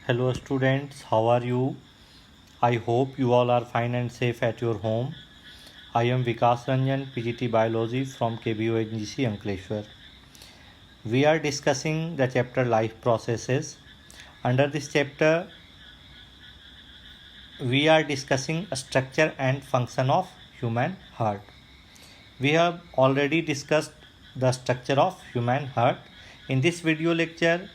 Hello students, how are you? I hope you all are fine and safe at your home. I am Vikas Ranjan, PGT Biology from KBONGC Ankleshwar. We are discussing the chapter Life Processes. Under this chapter, we are discussing structure and function of human heart. We have already discussed the structure of human heart. In this video lecture,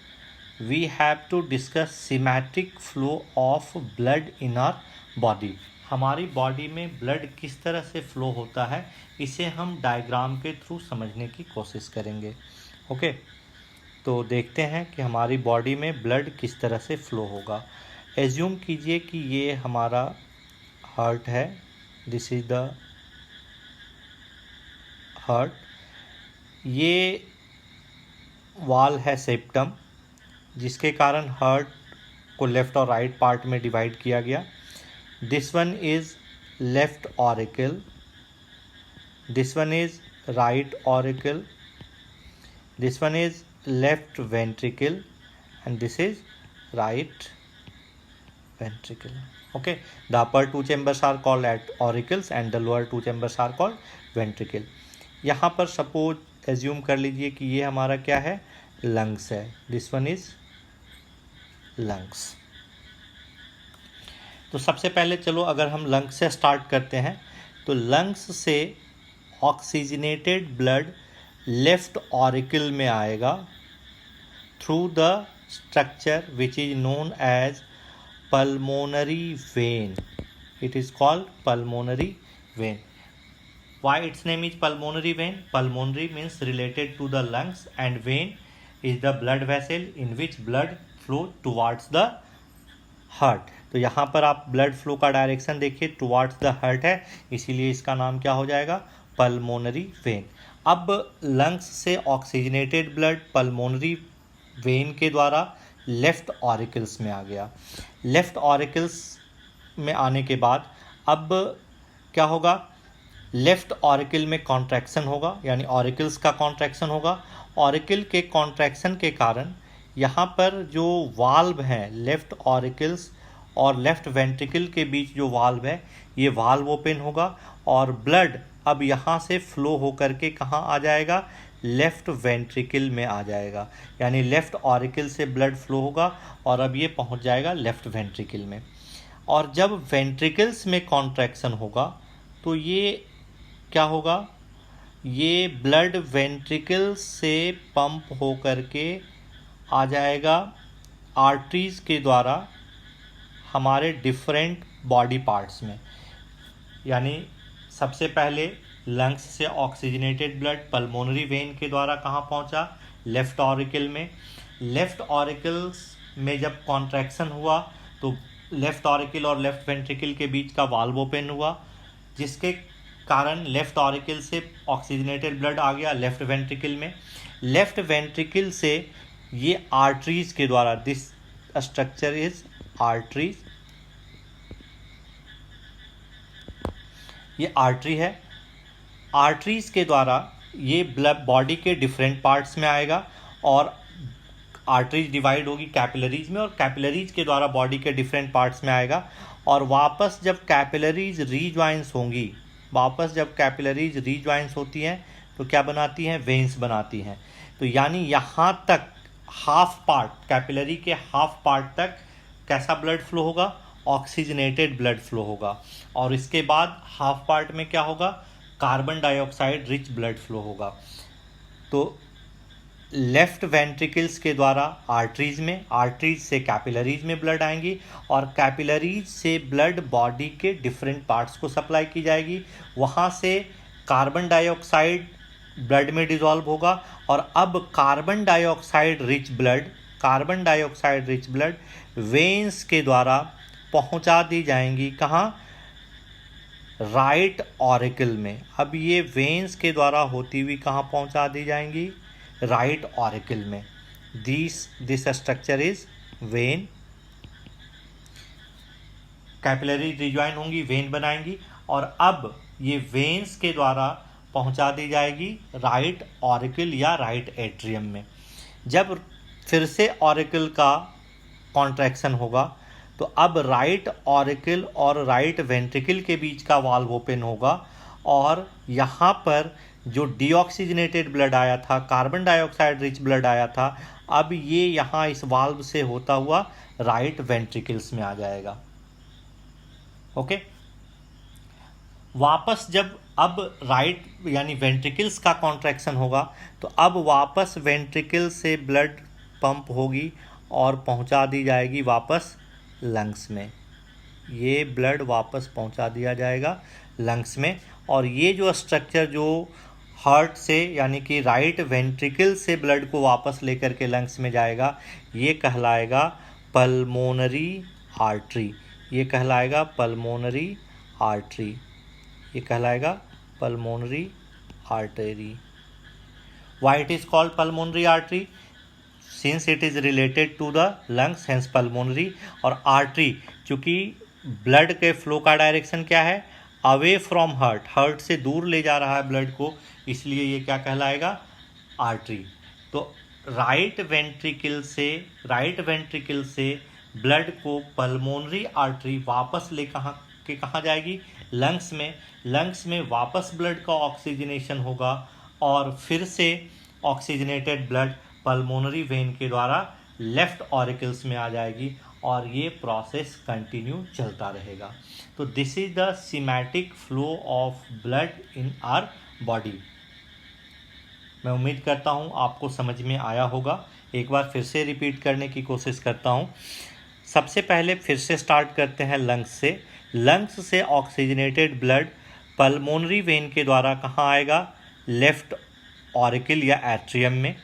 we have to discuss symmetric flow of blood in our body. हमारी body में blood किस तरह से flow होता है, इसे हम diagram के थ्रू समझने की कोशिश करेंगे. ओके, तो देखते हैं कि हमारी बॉडी में ब्लड किस तरह से फ्लो होगा. एज्यूम कीजिए कि ये हमारा हार्ट है. This is the heart. ये वाल है सेप्टम, जिसके कारण हार्ट को लेफ्ट और राइट पार्ट में डिवाइड किया गया. This one is left auricle, this one is right auricle, this one is left ventricle and this is right ventricle. Okay, the upper two chambers are called at auricles and the lower two chambers are called ventricle. यहाँ पर suppose assume कर लीजिए कि ये हमारा क्या है, lungs है. This one is lungs. तो सबसे पहले चलो अगर हम लंग्स से स्टार्ट करते हैं, तो लंग्स से ऑक्सीजनेटेड ब्लड लेफ्ट ऑरिकल में आएगा through the structure which is known as pulmonary vein. It is called pulmonary vein. Why its name is pulmonary vein? Pulmonary means related to the lungs and vein is the blood vessel in which blood flow towards the heart. तो यहाँ पर आप blood flow का direction देखिए, towards the heart है, इसीलिए इसका नाम क्या हो जाएगा, पल्मोनरी वेन. अब लंग्स से ऑक्सीजनेटेड ब्लड पल्मोनरी वेन के द्वारा लेफ्ट ऑरिकल्स में आ गया. लेफ्ट ऑरिकल्स में आने के बाद अब क्या होगा, लेफ्ट ऑरिकल में कॉन्ट्रैक्शन होगा, यानी ऑरिकल्स का कॉन्ट्रैक्शन होगा. ऑरिकल के कॉन्ट्रैक्शन के कारण यहाँ पर जो वाल्व हैं, लेफ्ट ऑरिकल्स और लेफ्ट वेंट्रिकल के बीच जो वाल्व है, ये वाल्व ओपन होगा और ब्लड अब यहाँ से फ्लो होकर के कहाँ आ जाएगा, लेफ्ट वेंट्रिकल में आ जाएगा. यानी लेफ्ट ऑरिकल से ब्लड फ्लो होगा और अब ये पहुँच जाएगा लेफ्ट वेंट्रिकल में. और जब वेंट्रिकल्स में कॉन्ट्रैक्शन होगा तो ये क्या होगा, ये ब्लड वेंट्रिकल से पंप हो करके आ जाएगा आर्टरीज के द्वारा हमारे डिफरेंट बॉडी पार्ट्स में. यानी सबसे पहले लंग्स से ऑक्सीजनेटेड ब्लड पल्मोनरी वेन के द्वारा कहाँ पहुँचा, लेफ्ट ऑरिकल में. लेफ्ट ऑरिकल्स में जब कॉन्ट्रैक्शन हुआ तो लेफ्ट ऑरिकल और लेफ्ट वेंट्रिकल के बीच का वाल्व ओपन हुआ, जिसके कारण लेफ्ट ऑरिकल से ऑक्सीजनेटेड ब्लड आ गया लेफ्ट वेंट्रिकल में. लेफ्ट वेंट्रिकल से ये आर्टरीज के द्वारा, दिस स्ट्रक्चर इज आर्टरीज, ये आर्टरी है. आर्टरीज के द्वारा ये ब्लड बॉडी के डिफरेंट पार्ट्स में आएगा और आर्टरीज डिवाइड होगी कैपिलरीज में, और कैपिलरीज के द्वारा बॉडी के डिफरेंट पार्ट्स में आएगा. और वापस जब कैपिलरीज रीज्वाइंस होंगी, वापस जब कैपिलरीज रीज्वाइंस होती हैं तो क्या बनाती हैं, वेन्स बनाती हैं. तो यानी यहाँ तक हाफ पार्ट, कैपिलरी के हाफ पार्ट तक कैसा ब्लड फ्लो होगा, ऑक्सीजनेटेड ब्लड फ्लो होगा. और इसके बाद हाफ पार्ट में क्या होगा, carbon dioxide rich blood flow होगा. तो लेफ्ट वेंट्रिकल्स के द्वारा आर्टरीज में, आर्टरीज से कैपिलरीज में ब्लड आएंगी और कैपिलरीज से ब्लड बॉडी के डिफरेंट पार्ट्स को सप्लाई की जाएगी. वहाँ से कार्बन डाइऑक्साइड ब्लड में डिजॉल्व होगा और अब carbon dioxide rich blood veins के द्वारा पहुँचा दी जाएंगी कहाँ, राइट ऑरिकल में. अब ये वेन्स के द्वारा होती हुई कहाँ पहुँचा दी जाएंगी, राइट ऑरिकल में. This structure is when. Capillary rejoin होंगी, वेन बनाएंगी और अब ये वेन्स के द्वारा पहुंचा दी जाएगी राइट ऑरिकल या राइट एट्रियम में. जब फिर से ऑरिकल का कॉन्ट्रैक्शन होगा तो अब राइट ऑरिकल और राइट वेंट्रिकल के बीच का वाल्व ओपन होगा और यहाँ पर जो डीऑक्सीजनेटेड ब्लड आया था, कार्बन डाइऑक्साइड रिच ब्लड आया था, अब ये यहाँ इस वाल्व से होता हुआ राइट वेंट्रिकल्स में आ जाएगा। ओके, वापस जब अब राइट यानी वेंट्रिकल्स का कॉन्ट्रैक्शन होगा तो अब वापस वेंट्रिकल से ब्लड पंप होगी और पहुंचा दी जाएगी वापस लंग्स में। ये ब्लड वापस पहुंचा दिया जाएगा लंग्स में और ये जो स्ट्रक्चर जो हार्ट से यानी कि राइट वेंट्रिकल से ब्लड को वापस लेकर के लंग्स में जाएगा, ये कहलाएगा पल्मोनरी आर्टरी। ये कहलाएगा पल्मोनरी आर्टरी। ये कहलाएगा pulmonary artery. Why it is called pulmonary artery? Since it is related to the lungs, hence pulmonary। और artery चूँकि ब्लड के फ्लो का डायरेक्शन क्या है, अवे फ्रॉम हार्ट, हार्ट से दूर ले जा रहा है ब्लड को, इसलिए ये क्या कहलाएगा, आर्टरी। तो राइट वेंट्रिकल से ब्लड को पल्मोनरी आर्टरी वापस ले कहाँ जाएगी, लंग्स में। लंग्स में वापस ब्लड का ऑक्सीजनेशन होगा और फिर से ऑक्सीजनेटेड ब्लड पल्मोनरी वेन के द्वारा लेफ्ट ऑरिकल्स में आ जाएगी और ये प्रोसेस कंटिन्यू चलता रहेगा। तो this is the schematic flow of blood in our body. मैं उम्मीद करता हूँ आपको समझ में आया होगा। एक बार फिर से रिपीट करने की कोशिश करता हूँ। सबसे पहले फिर से स्टार्ट करते हैं लंग्स से। लंग्स से ऑक्सीजनेटेड ब्लड पल्मोनरी वेन के द्वारा कहाँ आएगा, लेफ्ट ऑरिकल या एट्रियम में।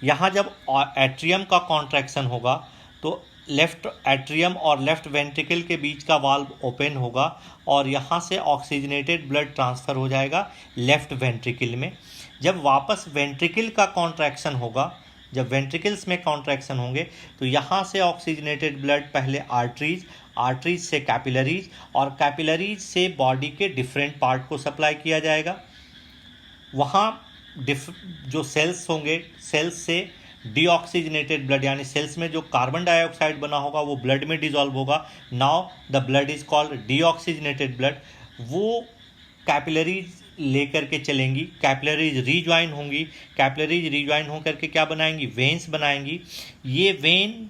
यहाँ जब एट्रियम का कॉन्ट्रैक्शन होगा तो लेफ्ट एट्रियम और लेफ्ट वेंट्रिकल के बीच का वाल्व ओपन होगा और यहाँ से ऑक्सीजनेटेड ब्लड ट्रांसफ़र हो जाएगा लेफ्ट वेंट्रिकल में। जब वापस वेंट्रिकल का कॉन्ट्रैक्शन होगा, जब वेंट्रिकल्स में कॉन्ट्रैक्शन होंगे तो यहाँ से ऑक्सीजनेटेड ब्लड पहले आर्टरीज से कैपिलरीज और कैपिलरीज से बॉडी के डिफरेंट पार्ट को सप्लाई किया जाएगा। वहाँ जो सेल्स होंगे, सेल्स से डीऑक्सीजनेटेड ब्लड यानी सेल्स में जो कार्बन डाइऑक्साइड बना होगा वो ब्लड में डिजॉल्व होगा। Now the blood is called deoxygenated blood. वो कैपिलरीज लेकर के चलेंगी, कैपिलरीज रीज्वाइन होंगी, कैपिलरीज रीज्वाइन होकर के क्या बनाएंगी, वेन्स बनाएंगी। ये when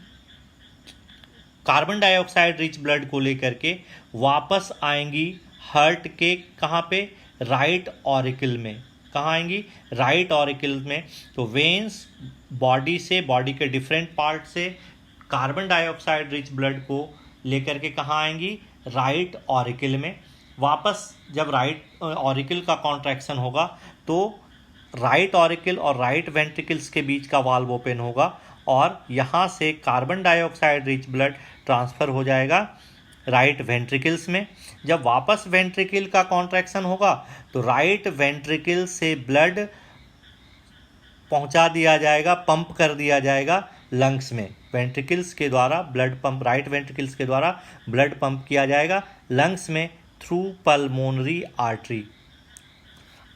carbon dioxide rich blood को लेकर के वापस आएंगी हार्ट के कहाँ पे, राइट ऑरिकल में। कहाँ आएंगी, राइट ऑरिकल में। तो वेन्स बॉडी के डिफरेंट पार्ट से कार्बन डाइऑक्साइड रिच ब्लड को लेकर के कहाँ आएंगी, राइट ऑरिकल में। वापस जब राइट ऑरिकल का कॉन्ट्रैक्शन होगा तो राइट ऑरिकल और राइट वेंट्रिकल्स के बीच का वाल्व ओपन होगा और यहाँ से carbon dioxide rich blood transfer हो जाएगा राइट वेंट्रिकल्स में। जब वापस वेंट्रिकल का कॉन्ट्रैक्शन होगा तो राइट वेंट्रिकल से ब्लड पहुंचा दिया जाएगा, पंप कर दिया जाएगा लंग्स में। वेंट्रिकल्स के द्वारा ब्लड पंप, राइट वेंट्रिकल्स के द्वारा ब्लड पंप किया जाएगा लंग्स में थ्रू पल्मोनरी आर्टरी।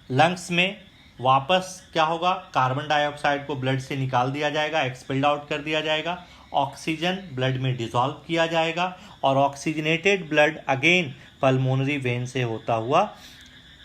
लंग्स में वापस क्या होगा, कार्बन डाइऑक्साइड को ब्लड से निकाल दिया जाएगा, एक्सपेल्ड आउट कर दिया जाएगा, ऑक्सीजन ब्लड में डिसॉल्व किया जाएगा और oxygenated blood again pulmonary vein से होता हुआ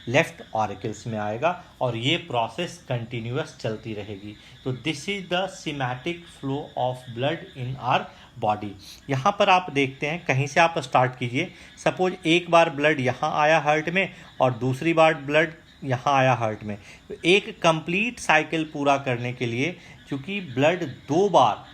लेफ्ट ऑरिकल्स में आएगा और ये प्रोसेस कंटिन्यूअस चलती रहेगी। तो this is the schematic flow of blood in our body. यहाँ पर आप देखते हैं, कहीं से आप स्टार्ट कीजिए। सपोज एक बार ब्लड यहाँ आया हार्ट में और दूसरी बार ब्लड यहाँ आया हार्ट में, तो एक कंप्लीट साइकिल पूरा करने के लिए, क्योंकि ब्लड 2 बार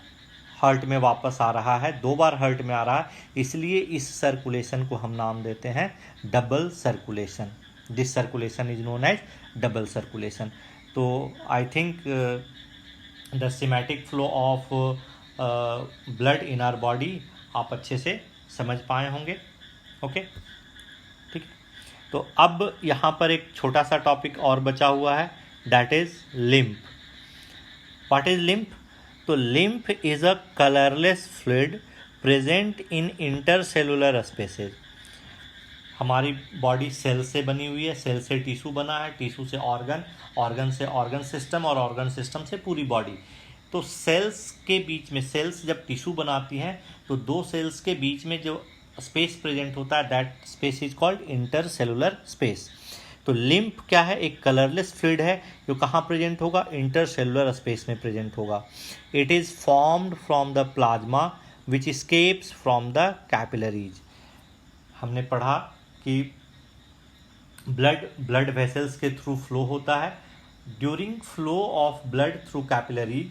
हार्ट में वापस आ रहा है, 2 बार हार्ट में आ रहा है, इसलिए इस सर्कुलेशन को हम नाम देते हैं double circulation. This circulation is known as double circulation. तो I think the schematic flow of blood in our body आप अच्छे से समझ पाए होंगे। ओके, ठीक है। तो अब यहाँ पर एक छोटा सा टॉपिक और बचा हुआ है, that is lymph. What is lymph? तो lymph is a colourless fluid present in intercellular spaces. हमारी बॉडी सेल से बनी हुई है, सेल से टिश्यू बना है, टिश्यू से ऑर्गन, ऑर्गन से ऑर्गन सिस्टम और ऑर्गन सिस्टम से पूरी बॉडी। तो सेल्स के बीच में, सेल्स जब टिश्यू बनाती हैं तो दो सेल्स के बीच में जो स्पेस प्रेजेंट होता है that space is called intercellular space. तो लिम्फ क्या है, एक कलरलेस फ्लूइड है जो कहाँ प्रेजेंट होगा, इंटरसेलुलर स्पेस में प्रेजेंट होगा। It is formed from the plasma which escapes from the capillaries. हमने पढ़ा कि ब्लड वेसल्स के थ्रू फ्लो होता है। During flow of blood through capillaries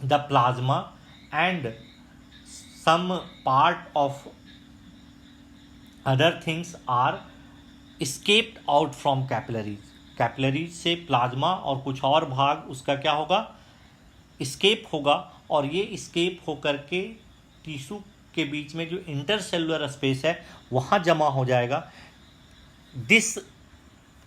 the plasma and some part of other things are escaped out from capillaries. Capillaries से plasma और कुछ और भाग उसका क्या होगा, escape होगा, और ये escape होकर के टिश्यू के बीच में जो इंटरसेलुलर स्पेस है वहाँ जमा हो जाएगा। This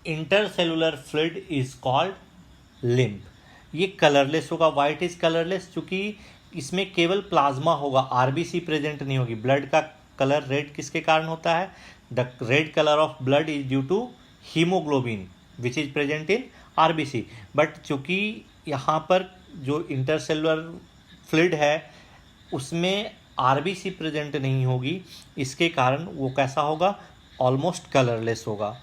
intercellular fluid is called lymph. ये कलरलेस होगा। वाइट इज कलरलेस क्योंकि इसमें केवल प्लाज्मा होगा, आरबीसी प्रेजेंट नहीं होगी। ब्लड का कलर रेड किसके कारण होता है, the red colour of blood is due to haemoglobin which is present in RBC. But चूंकि यहाँ पर जो इंटरसेलुलर फ्लूइड है उसमें आरबीसी प्रेजेंट नहीं होगी, इसके कारण वो कैसा होगा, ऑलमोस्ट कलरलेस होगा।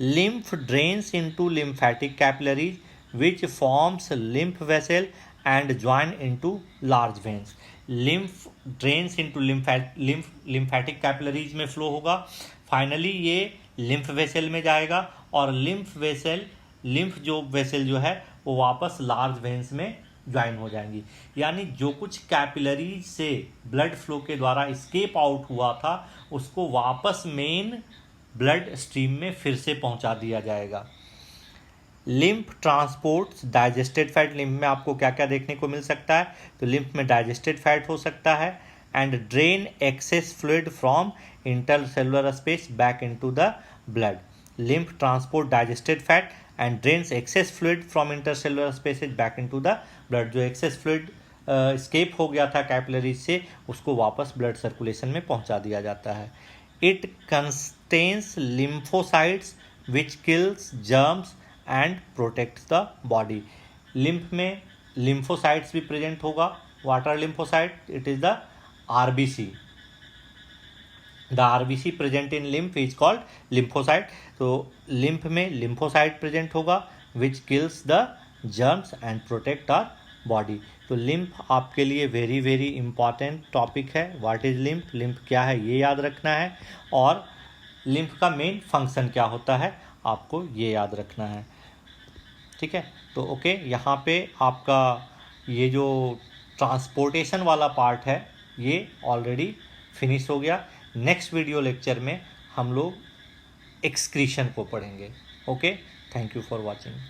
Lymph drains into lymphatic capillaries which forms lymph vessel and join into large veins. Lymph drains into lymphatic capillaries में फ्लो होगा, फाइनली ये लिम्फ वेसल में जाएगा और लिम्फ जो वेसल जो है वो वापस लार्ज वेन्स में ज्वाइन हो जाएंगी। यानी जो कुछ कैपिलरीज से ब्लड फ्लो के द्वारा एस्केप आउट हुआ था उसको वापस मेन ब्लड स्ट्रीम में फिर से पहुंचा दिया जाएगा। Lymph transports digested fat. Lymph में आपको क्या क्या देखने को मिल सकता है, तो लिम्फ में डाइजेस्टेड फैट हो सकता है and drain access fluid from intercellular space back into the blood. Lymph transport digested fat and drains access fluid from intercellular spaces back into the blood. जो एक्सेस फ्लूइड स्केप हो गया था capillaries से उसको वापस ब्लड सर्कुलेशन में पहुंचा दिया जाता है। It contains lymphocytes which kills germs and protects the body. Lymph में लिम्फोसाइट्स भी प्रेजेंट होगा। What are lymphocyte, it is the RBC. The RBC present in lymph is called lymphocyte. तो लिम्फ में लिम्फोसाइट प्रेजेंट होगा which kills the germs and protect our body. तो lymph आपके लिए very very important topic है। What is lymph, lymph क्या है ये याद रखना है, और लिम्फ का मेन फंक्शन क्या होता है आपको ये याद रखना है। ठीक है, तो ओके, यहाँ पे आपका ये जो ट्रांसपोर्टेशन वाला पार्ट है ये ऑलरेडी फिनिश हो गया। नेक्स्ट वीडियो लेक्चर में हम लोग एक्सक्रीशन को पढ़ेंगे। Okay, thank you for watching.